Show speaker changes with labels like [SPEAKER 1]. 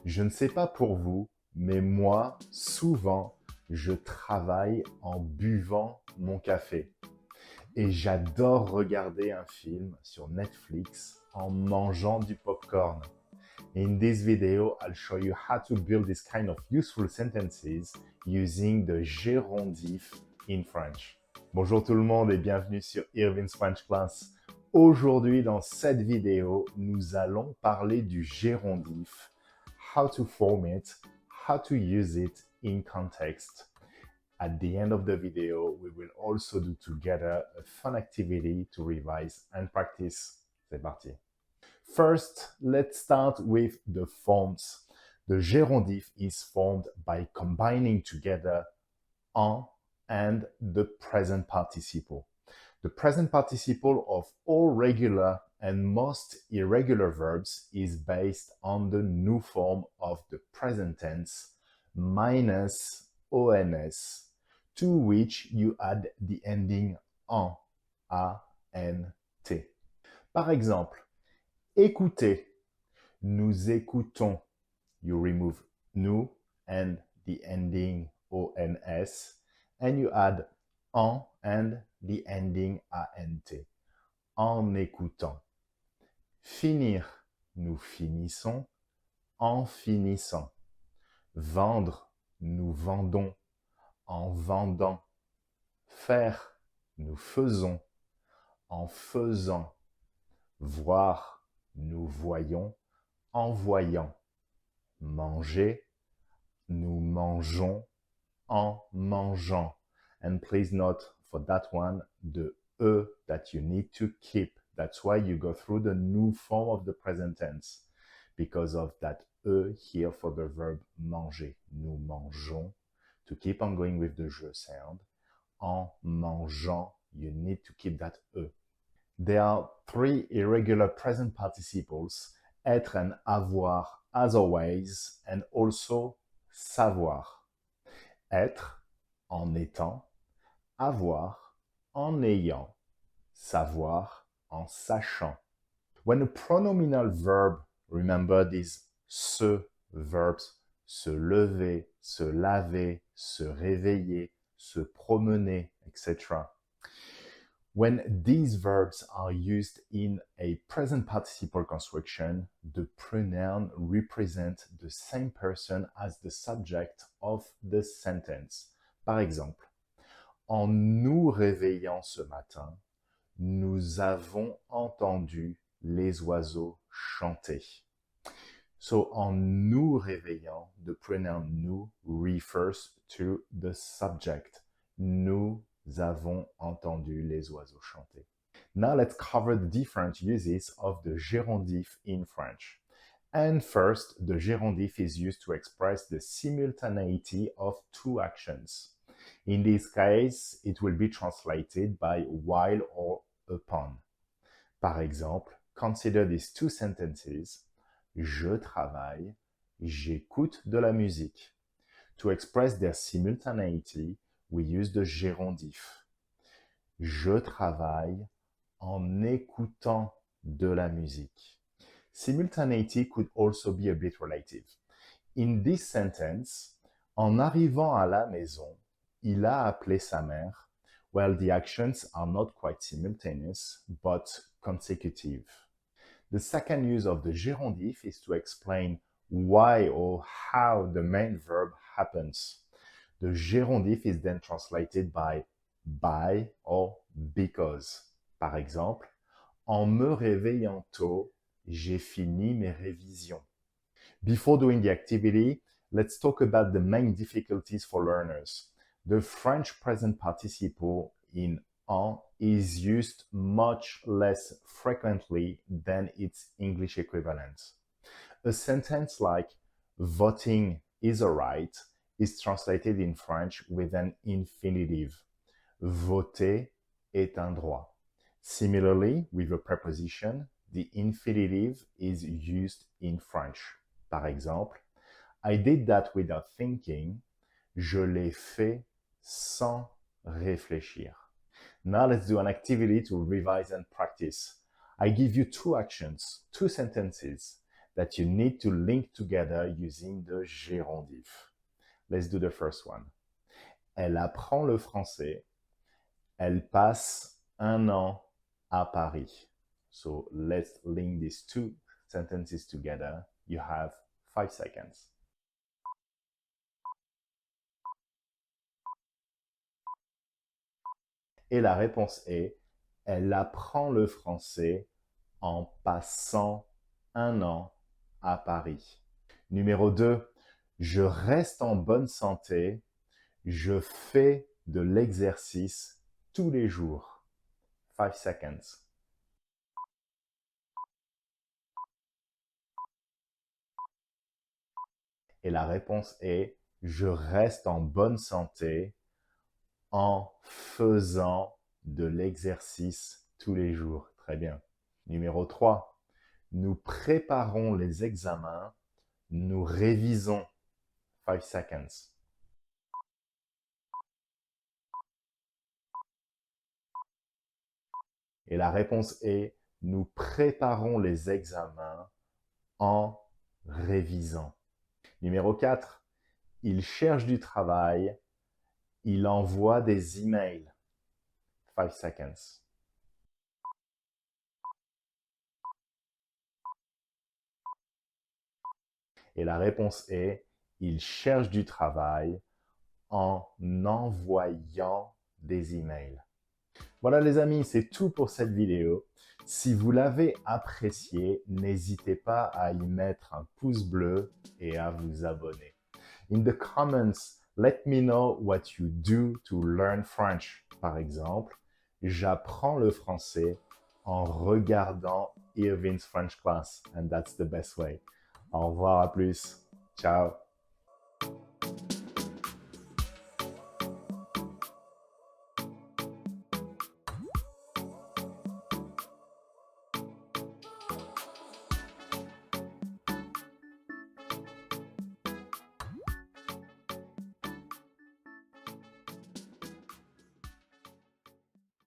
[SPEAKER 1] Je ne sais pas pour vous, mais moi, souvent, je travaille en buvant mon café. Et j'adore regarder un film sur Netflix en mangeant du popcorn. In this video, I'll show you how to build this kind of useful sentences using the gérondif in French. Bonjour tout le monde et bienvenue sur Irvin's French Class. Aujourd'hui, dans cette vidéo, nous allons parler du gérondif, how to form it, how to use it in context. At the end of the video, we will also do together a fun activity to revise and practice. C'est parti. First, let's start with the forms. The gérondif is formed by combining together en and the present participle. The present participle of all regular and most irregular verbs is based on the new form of the present tense minus ons, to which you add the ending en, a-n-t. Par exemple, écoutez, nous écoutons. You remove nous and the ending ons, and you add en and the ending ant. En écoutant. Finir, nous finissons. En finissant. Vendre, nous vendons. En vendant. Faire, nous faisons. En faisant. Voir, nous voyons. En voyant. Manger, nous mangeons. En mangeant. And please note for that one, the e that you need to keep. That's why you go through the new form of the present tense, because of that e here for the verb manger. Nous mangeons. To keep on going with the je sound. En mangeant, you need to keep that e. There are three irregular present participles, être and avoir as always, and also savoir. Être, en étant, avoir, en ayant, savoir, en sachant. When a pronominal verb, remember these se verbs, se lever, se laver, se réveiller, se promener, etc. When these verbs are used in a present participle construction, the pronoun represents the same person as the subject of the sentence. Par exemple, en nous réveillant ce matin, nous avons entendu les oiseaux chanter. So, en nous réveillant, the pronoun nous refers to the subject. Nous avons entendu les oiseaux chanter. Now let's cover the different uses of the gérondif in French. And first, the gérondif is used to express the simultaneity of two actions. In this case, it will be translated by while or upon. Par exemple, consider these two sentences. Je travaille, j'écoute de la musique. To express their simultaneity, we use the gérondif. Je travaille en écoutant de la musique. Simultaneity could also be a bit relative. In this sentence, en arrivant à la maison, il a appelé sa mère. Well, the actions are not quite simultaneous, but consecutive. The second use of the gérondif is to explain why or how the main verb happens. The gérondif is then translated by or because. Par exemple, en me réveillant tôt, j'ai fini mes révisions. Before doing the activity, let's talk about the main difficulties for learners. The French present participle in en is used much less frequently than its English equivalent. A sentence like voting is a right is translated in French with an infinitive. Voter est un droit. Similarly, with a preposition, the infinitive is used in French. Par exemple, I did that without thinking. Je l'ai fait sans réfléchir. Now let's do an activity to revise and practice. I give you two actions, two sentences. that you need to link together using the gérondif. Let's do the first one. Elle apprend le français. Elle passe un an à Paris. So let's link these two sentences together. You have 5 seconds. Et la réponse est, elle apprend le français en passant un an à Paris. Numéro 2, je reste en bonne santé, je fais de l'exercice tous les jours. 5 seconds. Et la réponse est, je reste en bonne santé en faisant de l'exercice tous les jours. Très bien. Numéro 3, nous préparons les examens, nous révisons. 5 seconds. Et la réponse est, nous préparons les examens en révisant. Numéro 4, il cherche du travail, il envoie des emails. 5 seconds. Et la réponse est, il cherche du travail en envoyant des emails. Voilà les amis, c'est tout pour cette vidéo. Si vous l'avez apprécié, n'hésitez pas à y mettre un pouce bleu et à vous abonner. In the comments, let me know what you do to learn French. Par exemple, j'apprends le français en regardant Irvin's French Class, and that's the best way. Au revoir, à plus. Ciao.